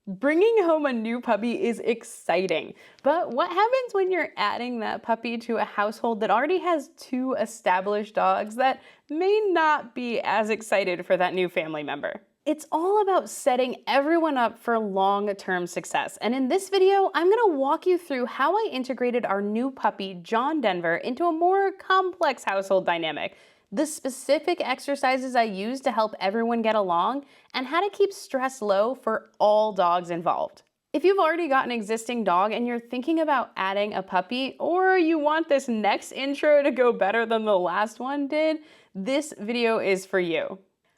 Bringing home a new puppy is exciting, but what happens when you're adding that puppy to a household that already has two established dogs that may not be as excited for that new family member? It's all about setting everyone up for long-term success, and in this video, I'm gonna walk you through how I integrated our new puppy, John Denver, into a more complex household dynamic, the specific exercises I use to help everyone get along, and how to keep stress low for all dogs involved. If you've already got an existing dog and you're thinking about adding a puppy, or you want this next intro to go better than the last one did, this video is for you.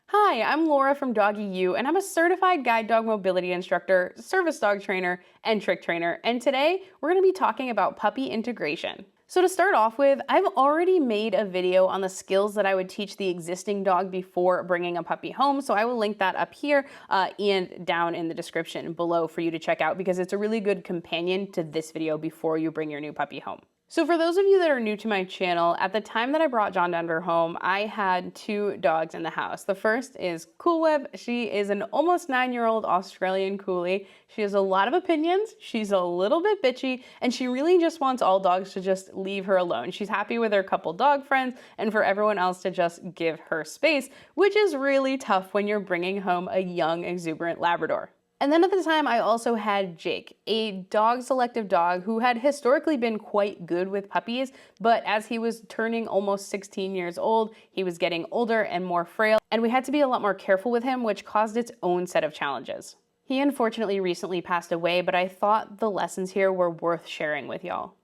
Hi, I'm Laura from Doggy U, and I'm a certified guide dog mobility instructor, service dog trainer, and trick trainer, and today we're going to be talking about puppy integration. So to start off with, I've already made a video on the skills that I would teach the existing dog before bringing a puppy home, so I will link that up here and down in the description below for you to check out because it's a really good companion to this video before you bring your new puppy home. So for those of you that are new to my channel, at the time that I brought John Denver home, I had two dogs in the house. The first is CoolWhip. She is an almost 9-year-old Australian Koolie. She has a lot of opinions, she's a little bit bitchy, and she really just wants all dogs to just leave her alone. She's happy with her couple dog friends and for everyone else to just give her space, which is really tough when you're bringing home a young, exuberant Labrador. And then at the time, I also had Jake, a dog-selective dog who had historically been quite good with puppies, but as he was turning almost 16 years old, he was getting older and more frail, and we had to be a lot more careful with him, which caused its own set of challenges. He unfortunately recently passed away, but I thought the lessons here were worth sharing with y'all.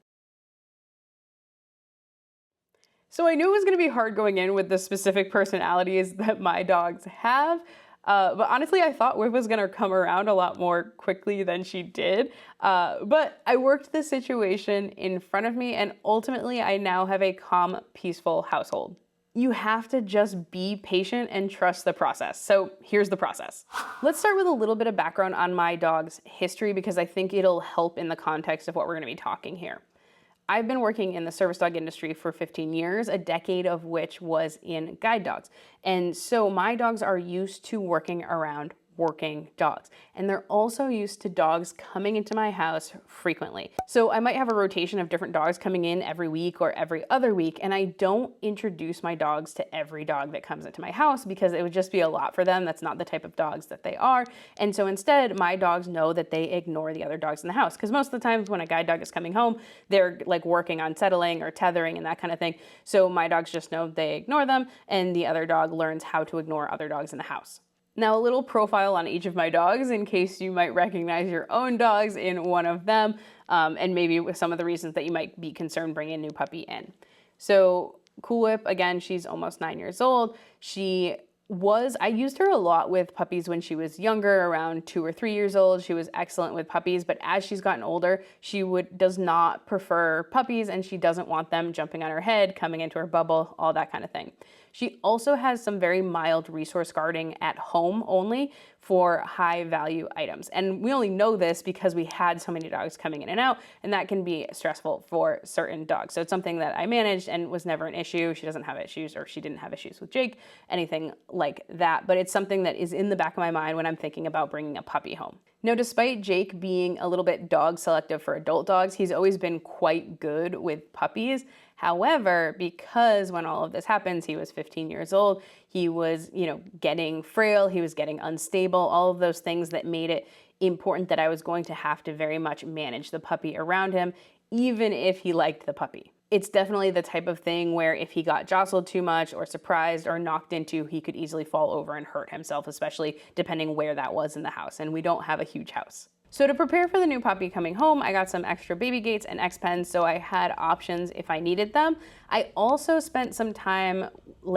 So I knew it was going to be hard going in with the specific personalities that my dogs have, but honestly, I thought Whip was gonna come around a lot more quickly than she did. But I worked the situation in front of me, and ultimately I now have a calm, peaceful household. You have to just be patient and trust the process. So here's the process. Let's start with a little bit of background on my dog's history because I think it'll help in the context of what we're gonna be talking here. I've been working in the service dog industry for 15 years, a decade of which was in guide dogs. And so my dogs are used to working around working dogs. And they're also used to dogs coming into my house frequently. So I might have a rotation of different dogs coming in every week or every other week, and I don't introduce my dogs to every dog that comes into my house because it would just be a lot for them. That's not the type of dogs that they are. And so instead, my dogs know that they ignore the other dogs in the house because most of the times when a guide dog is coming home, they're like working on settling or tethering and that kind of thing. So my dogs just know they ignore them, and the other dog learns how to ignore other dogs in the house. Now, a little profile on each of my dogs in case you might recognize your own dogs in one of them, and maybe with some of the reasons that you might be concerned bringing a new puppy in. So CoolWhip, again, she's almost 9 years old. I used her a lot with puppies when she was younger, around 2 or 3 years old. She was excellent with puppies, but as she's gotten older, she does not prefer puppies, and she doesn't want them jumping on her head, coming into her bubble, all that kind of thing. She also has some very mild resource guarding at home only for high value items. And we only know this because we had so many dogs coming in and out, and that can be stressful for certain dogs. So it's something that I managed and was never an issue. She doesn't have issues, or she didn't have issues with Jake, anything like that. But it's something that is in the back of my mind when I'm thinking about bringing a puppy home. Now, despite Jake being a little bit dog selective for adult dogs, he's always been quite good with puppies. However, because when all of this happens, he was 15 years old, he was, getting frail, he was getting unstable, all of those things that made it important that I was going to have to very much manage the puppy around him, even if he liked the puppy. It's definitely the type of thing where if he got jostled too much or surprised or knocked into, he could easily fall over and hurt himself, especially depending where that was in the house. And we don't have a huge house. So to prepare for the new puppy coming home, I got some extra baby gates and X-pens, so I had options if I needed them. I also spent some time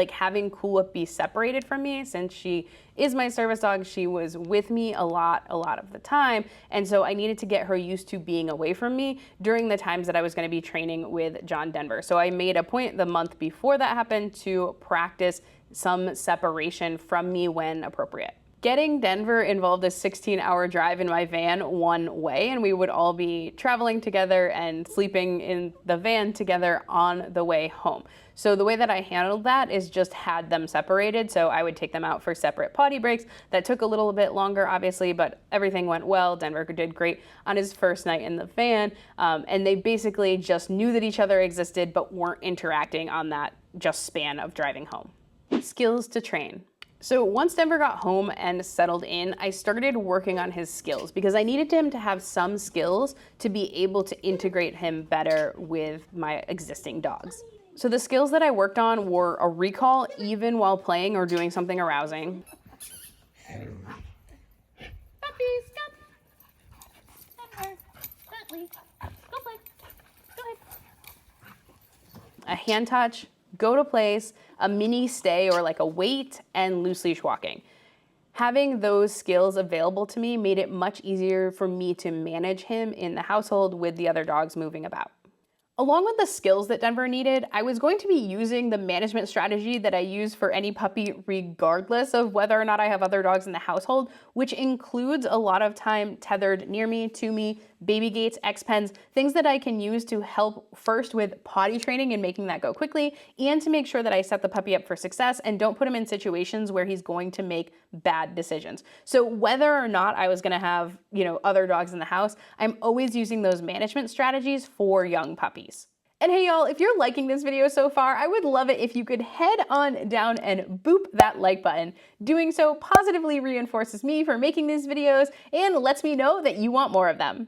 having CoolWhip be separated from me. Since she is my service dog, she was with me a lot of the time, and so I needed to get her used to being away from me during the times that I was going to be training with John Denver. So I made a point the month before that happened to practice some separation from me when appropriate. Getting Denver involved a 16-hour drive in my van one way, and we would all be traveling together and sleeping in the van together on the way home. So the way that I handled that is just had them separated. So I would take them out for separate potty breaks. That took a little bit longer, obviously, but everything went well. Denver did great on his first night in the van, and they basically just knew that each other existed but weren't interacting on that just span of driving home. Skills to train. So once Denver got home and settled in, I started working on his skills because I needed him to have some skills to be able to integrate him better with my existing dogs. So the skills that I worked on were a recall even while playing or doing something arousing. Puppies, come. Denver, Bentley, go play. Go ahead. A hand touch, go to place, a mini stay or like a wait, and loose leash walking. Having those skills available to me made it much easier for me to manage him in the household with the other dogs moving about. Along with the skills that Denver needed, I was going to be using the management strategy that I use for any puppy regardless of whether or not I have other dogs in the household, which includes a lot of time tethered near me, to me, baby gates, X-pens, things that I can use to help first with potty training and making that go quickly, and to make sure that I set the puppy up for success and don't put him in situations where he's going to make bad decisions. So whether or not I was gonna have, other dogs in the house, I'm always using those management strategies for young puppies. And hey y'all, if you're liking this video so far, I would love it if you could head on down and boop that like button. Doing so positively reinforces me for making these videos and lets me know that you want more of them.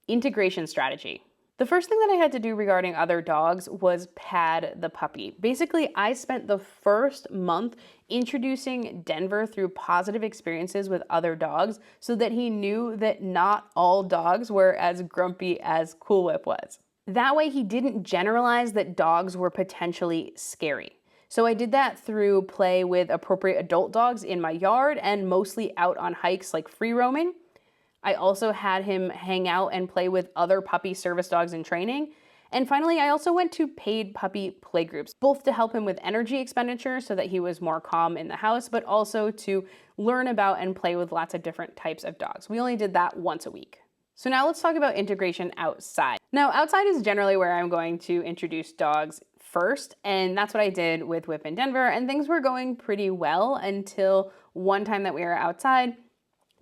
Integration strategy. The first thing that I had to do regarding other dogs was pad the puppy. Basically, I spent the first month introducing Denver through positive experiences with other dogs so that he knew that not all dogs were as grumpy as CoolWhip was. That way he didn't generalize that dogs were potentially scary. So I did that through play with appropriate adult dogs in my yard and mostly out on hikes like free roaming. I also had him hang out and play with other puppy service dogs in training. And finally, I also went to paid puppy playgroups, both to help him with energy expenditure so that he was more calm in the house, but also to learn about and play with lots of different types of dogs. We only did that once a week. So now let's talk about integration outside. Now, outside is generally where I'm going to introduce dogs first, and that's what I did with Whip and Denver, and things were going pretty well until one time that we were outside.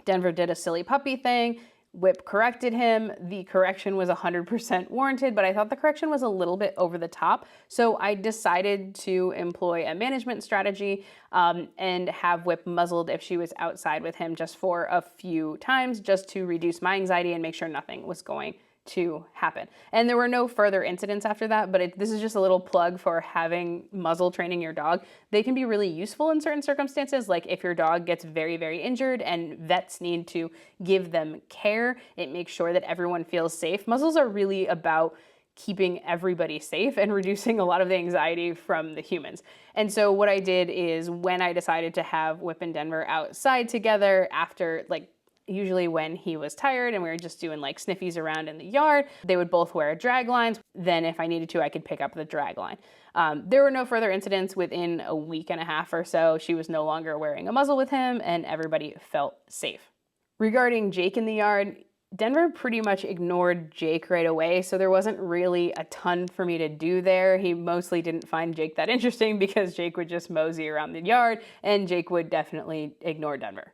Denver did a silly puppy thing. Whip corrected him. The correction was 100% warranted, but I thought the correction was a little bit over the top. So I decided to employ a management strategy and have Whip muzzled if she was outside with him just for a few times, just to reduce my anxiety and make sure nothing was going to happen. And there were no further incidents after that, but this is just a little plug for having muzzle training your dog. They can be really useful in certain circumstances, like if your dog gets very, very injured and vets need to give them care, it makes sure that everyone feels safe. Muzzles are really about keeping everybody safe and reducing a lot of the anxiety from the humans. And so what I did is when I decided to have Whip and Denver outside together after usually when he was tired and we were just doing like sniffies around in the yard, they would both wear drag lines. Then if I needed to, I could pick up the drag line. There were no further incidents within a week and a half or so. She was no longer wearing a muzzle with him and everybody felt safe. Regarding Jake in the yard, Denver pretty much ignored Jake right away, so there wasn't really a ton for me to do there. He mostly didn't find Jake that interesting because Jake would just mosey around the yard and Jake would definitely ignore Denver.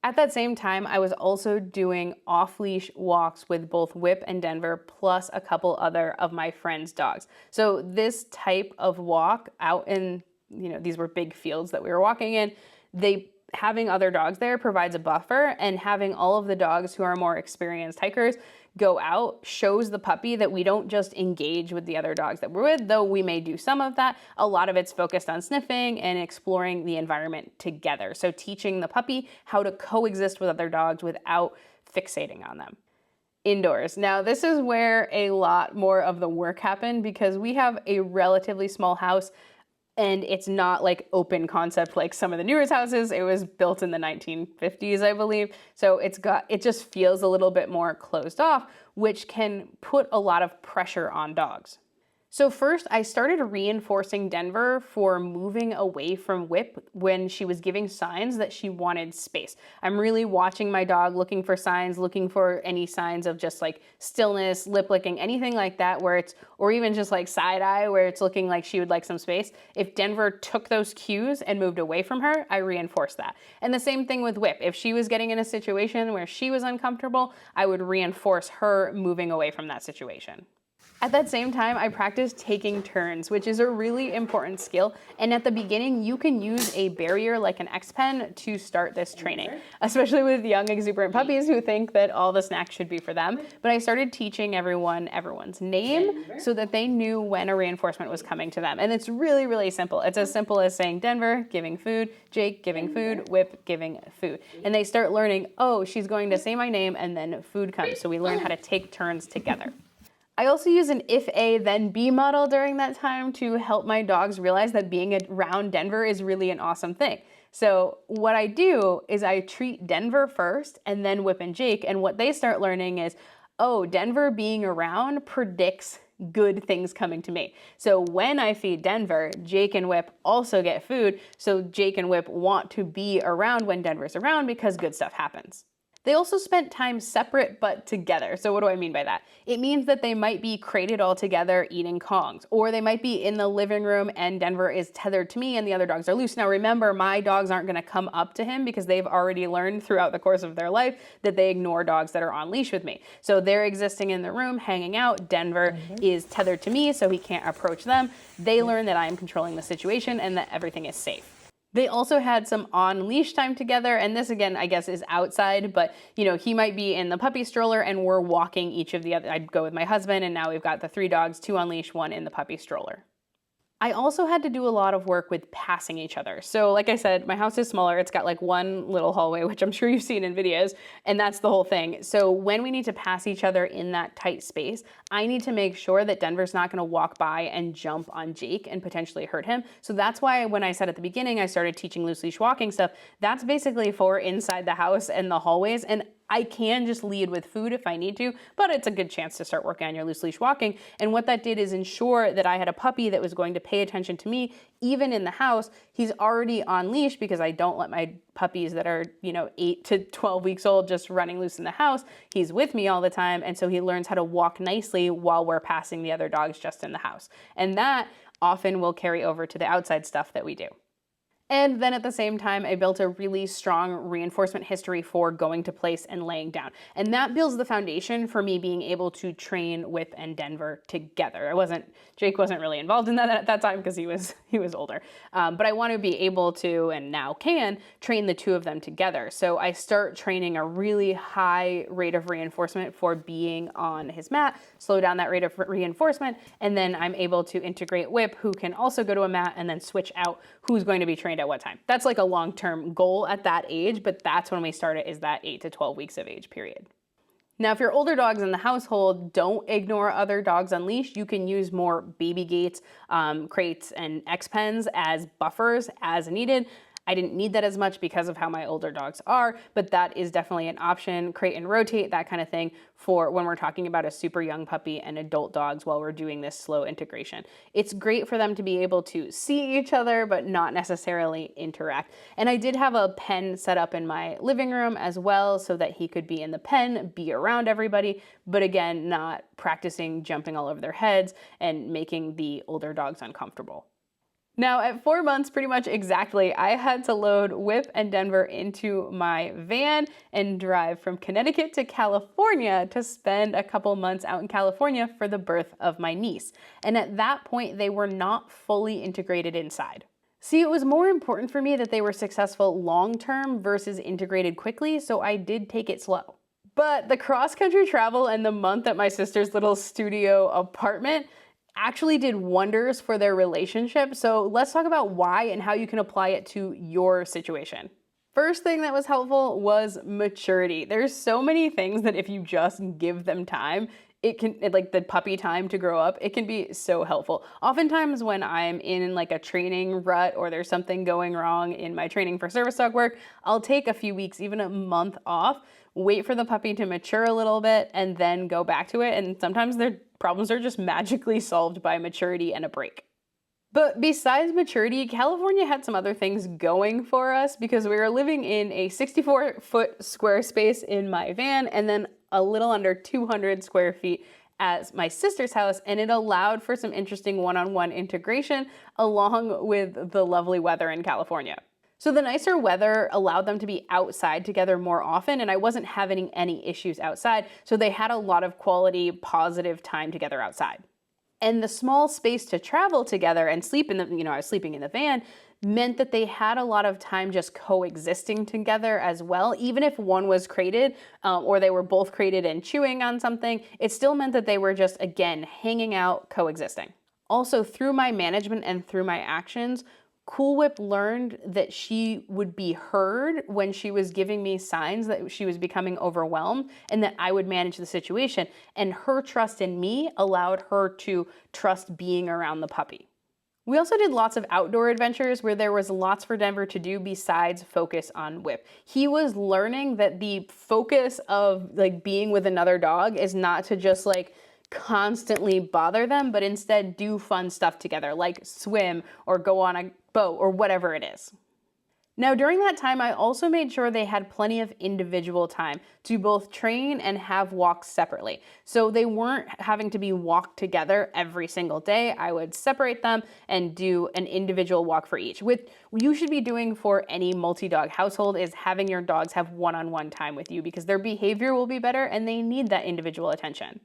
At that same time, I was also doing off-leash walks with both Whip and Denver, plus a couple other of my friends' dogs. So this type of walk out in, these were big fields that we were walking in, having other dogs there provides a buffer, and having all of the dogs who are more experienced hikers go out shows the puppy that we don't just engage with the other dogs that we're with, though we may do some of that. A lot of it's focused on sniffing and exploring the environment together. So teaching the puppy how to coexist with other dogs without fixating on them. Indoors. Now, this is where a lot more of the work happened because we have a relatively small house and it's not like open concept like some of the newer houses. It was built in the 1950s, I believe. So it just feels a little bit more closed off, which can put a lot of pressure on dogs. So first, I started reinforcing Denver for moving away from Whip when she was giving signs that she wanted space. I'm really watching my dog, looking for signs, looking for any signs of just like stillness, lip licking, anything like that where it's, or even just like side eye where it's looking like she would like some space. If Denver took those cues and moved away from her, I reinforced that. And the same thing with Whip. If she was getting in a situation where she was uncomfortable, I would reinforce her moving away from that situation. At that same time, I practiced taking turns, which is a really important skill. And at the beginning, you can use a barrier like an X-Pen to start this training, especially with young exuberant puppies who think that all the snacks should be for them. But I started teaching everyone's name so that they knew when a reinforcement was coming to them. And it's really, really simple. It's as simple as saying Denver, giving food, Jake, giving food, Whip, giving food. And they start learning, oh, she's going to say my name and then food comes. So we learn how to take turns together. I also use an if A then B model during that time to help my dogs realize that being around Denver is really an awesome thing. So what I do is I treat Denver first and then Whip and Jake, and what they start learning is, oh, Denver being around predicts good things coming to me. So when I feed Denver, Jake and Whip also get food, so Jake and Whip want to be around when Denver's around because good stuff happens. They also spent time separate but together. So what do I mean by that? It means that they might be crated all together eating Kongs, or they might be in the living room and Denver is tethered to me and the other dogs are loose. Now remember, my dogs aren't gonna come up to him because they've already learned throughout the course of their life that they ignore dogs that are on leash with me. So they're existing in the room, hanging out. Denver is tethered to me so he can't approach them. They learn that I am controlling the situation and that everything is safe. They also had some on-leash time together, and this again, I guess, is outside, but he might be in the puppy stroller and we're walking each of the other. I'd go with my husband and now we've got the 3 dogs, 2 on leash, 1 in the puppy stroller. I also had to do a lot of work with passing each other. So like I said, my house is smaller. It's got like one little hallway, which I'm sure you've seen in videos, and that's the whole thing. So when we need to pass each other in that tight space, I need to make sure that Denver's not gonna walk by and jump on Jake and potentially hurt him. So that's why when I said at the beginning, I started teaching loose leash walking stuff, that's basically for inside the house and the hallways. And I can just lead with food if I need to, but it's a good chance to start working on your loose leash walking. And what that did is ensure that I had a puppy that was going to pay attention to me, even in the house. He's already on leash because I don't let my puppies that are, 8 to 12 weeks old just running loose in the house. He's with me all the time. And so he learns how to walk nicely while we're passing the other dogs just in the house. And that often will carry over to the outside stuff that we do. And then at the same time, I built a really strong reinforcement history for going to place and laying down. And that builds the foundation for me being able to train Whip and Denver together. Jake wasn't really involved in that at that time because he was older. But I want to be able to, and now can, train the 2 of them together. So I start training a really high rate of reinforcement for being on his mat, slow down that rate of reinforcement, and then I'm able to integrate Whip, who can also go to a mat, and then switch out who's going to be trained at what time. That's like a long-term goal at that age, but that's when we start it, is that 8 to 12 weeks of age period. Now, if your older dogs in the household, don't ignore other dogs on leash. You can use more baby gates, crates, and X-Pens as buffers as needed. I didn't need that as much because of how my older dogs are, but that is definitely an option. Crate and rotate, that kind of thing, for when we're talking about a super young puppy and adult dogs while we're doing this slow integration. It's great for them to be able to see each other, but not necessarily interact. And I did have a pen set up in my living room as well so that he could be in the pen, be around everybody, but again, not practicing jumping all over their heads and making the older dogs uncomfortable. Now, at 4 months, pretty much exactly, I had to load Whip and Denver into my van and drive from Connecticut to California to spend a couple months out in California for the birth of my niece. And at that point, they were not fully integrated inside. See, it was more important for me that they were successful long-term versus integrated quickly, so I did take it slow. But the cross-country travel and the month at my sister's little studio apartment actually did wonders for their relationship. So let's talk about why and how you can apply it to your situation. First thing that was helpful was maturity. There's so many things that if you just give them time, like the puppy time to grow up, it can be so helpful. Oftentimes when I'm in like a training rut or there's something going wrong in my training for service dog work, I'll take a few weeks, even a month off, wait for the puppy to mature a little bit, and then go back to it. And sometimes they're problems are just magically solved by maturity and a break. But besides maturity, California had some other things going for us because we were living in a 64-foot square space in my van and then a little under 200 square feet at my sister's house, and it allowed for some interesting one-on-one integration along with the lovely weather in California. So the nicer weather allowed them to be outside together more often, and I wasn't having any issues outside, so they had a lot of quality, positive time together outside. And the small space to travel together and sleep in the, I was sleeping in the van, meant that they had a lot of time just coexisting together as well. Even if one was crated or they were both crated and chewing on something, it still meant that they were just, again, hanging out, coexisting. Also, through my management and through my actions, CoolWhip learned that she would be heard when she was giving me signs that she was becoming overwhelmed and that I would manage the situation. And her trust in me allowed her to trust being around the puppy. We also did lots of outdoor adventures where there was lots for Denver to do besides focus on Whip. He was learning that the focus of being with another dog is not to just constantly bother them, but instead do fun stuff together, like swim or go on a boat or whatever it is. Now, during that time, I also made sure they had plenty of individual time to both train and have walks separately. So they weren't having to be walked together every single day. I would separate them and do an individual walk for each. What you should be doing for any multi-dog household is having your dogs have one-on-one time with you because their behavior will be better and they need that individual attention.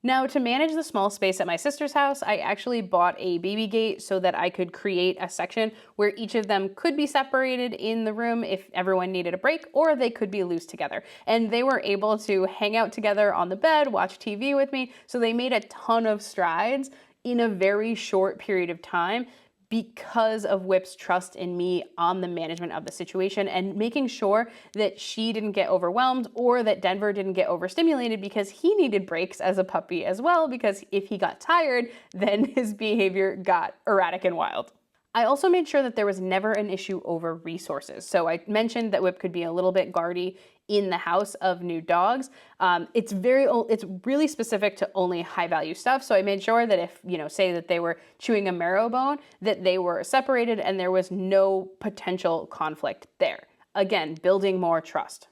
Now, to manage the small space at my sister's house, I actually bought a baby gate so that I could create a section where each of them could be separated in the room if everyone needed a break, or they could be loose together. And they were able to hang out together on the bed, watch TV with me, so they made a ton of strides in a very short period of time because of Whip's trust in me on the management of the situation and making sure that she didn't get overwhelmed or that Denver didn't get overstimulated because he needed breaks as a puppy as well, because if he got tired, then his behavior got erratic and wild. I also made sure that there was never an issue over resources. So I mentioned that Whip could be a little bit guardy in the house of new dogs. It's really specific to only high value stuff. So I made sure that if, say that they were chewing a marrow bone, that they were separated and there was no potential conflict there. Again, building more trust.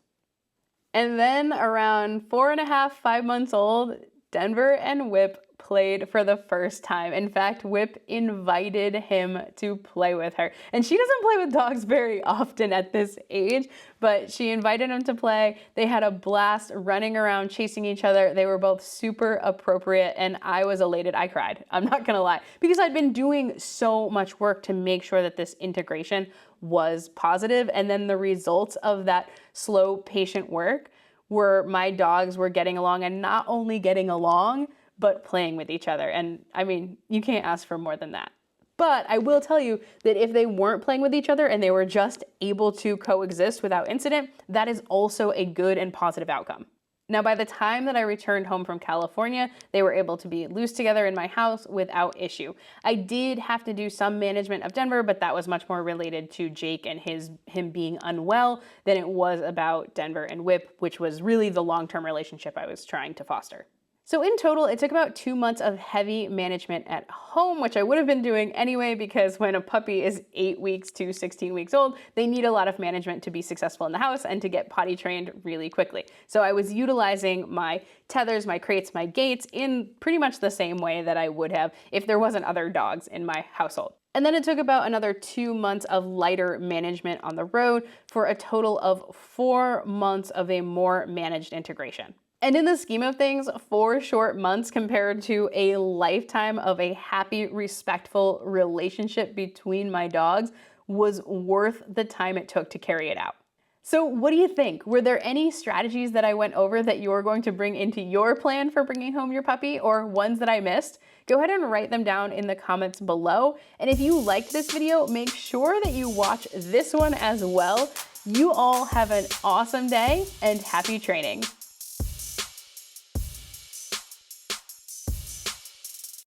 And then around 4.5, 5 months old, Denver and Whip played for the first time. In fact, Whip invited him to play with her. And she doesn't play with dogs very often at this age, but she invited him to play. They had a blast running around, chasing each other. They were both super appropriate, and I was elated. I cried, I'm not gonna lie, because I'd been doing so much work to make sure that this integration was positive, and then the results of that slow, patient work were my dogs were getting along, and not only getting along, but playing with each other. And I mean, you can't ask for more than that. But I will tell you that if they weren't playing with each other and they were just able to coexist without incident, that is also a good and positive outcome. Now, by the time that I returned home from California, they were able to be loose together in my house without issue. I did have to do some management of Denver, but that was much more related to Jake and him being unwell than it was about Denver and Whip, which was really the long-term relationship I was trying to foster. So in total, it took about 2 months of heavy management at home, which I would have been doing anyway, because when a puppy is 8 weeks to 16 weeks old, they need a lot of management to be successful in the house and to get potty trained really quickly. So I was utilizing my tethers, my crates, my gates in pretty much the same way that I would have if there wasn't other dogs in my household. And then it took about another 2 months of lighter management on the road for a total of 4 months of a more managed integration. And in the scheme of things, 4 short months compared to a lifetime of a happy, respectful relationship between my dogs was worth the time it took to carry it out. So what do you think? Were there any strategies that I went over that you're going to bring into your plan for bringing home your puppy, or ones that I missed? Go ahead and write them down in the comments below. And if you liked this video, make sure that you watch this one as well. You all have an awesome day and happy training.